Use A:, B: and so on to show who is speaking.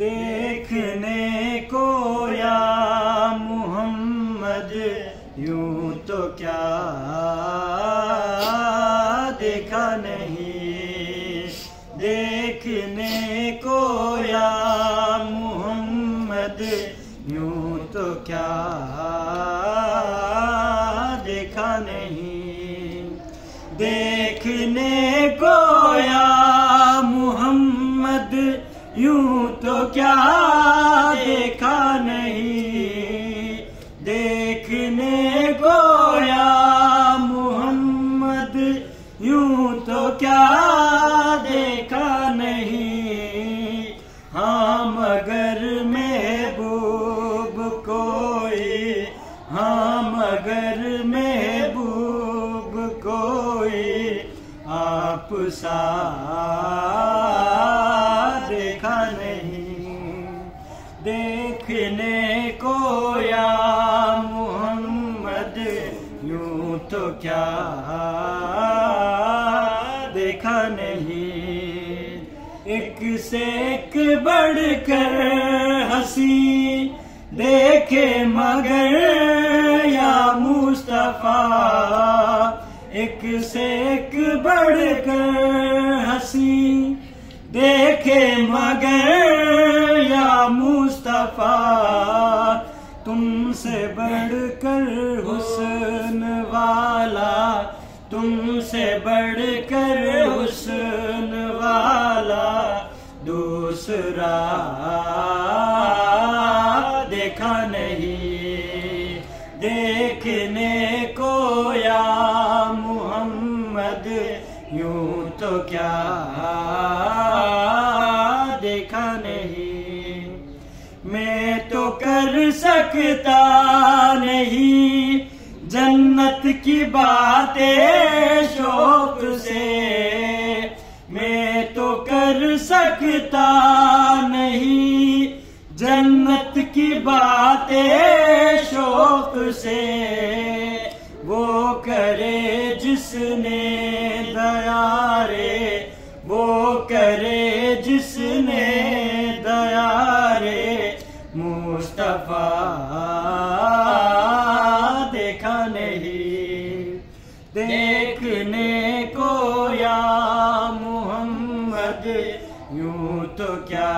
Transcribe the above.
A: देखने को या मोहम्मद यूं तो क्या देखा नहीं। देखने को या मोहम्मद यूं तो क्या देखा नहीं। देखने को या मोहम्मद यूं तो क्या देखा नहीं। देखने को या मोहम्मद यूं तो क्या देखा नहीं। हाँ मगर महबूब कोई, हाँ मगर महबूब कोई आप सा देखा नहीं। देखने को या मोहम्मद यूं तो क्या देखा नहीं। एक से एक बढ़कर हंसी देखे मगर या मुस्तफा। एक से एक बढ़कर हंसी देखे मगर या मुस्तफा। तुमसे बढ़कर हुस्न वाला, तुमसे बढ़कर हुस्न वाला दूसरा देखा नहीं। देखने को या मोहम्मद यूं तो क्या देखा नहीं। मैं तो कर सकता नहीं जन्नत की बातें शौक से। मैं तो कर सकता नहीं जन्नत की बातें शौक से। वो करे जिसने दया रे, वो करे जिसने दया रे मुस्तफा देखा नहीं। देखने को या मोहम्मद यूं तो क्या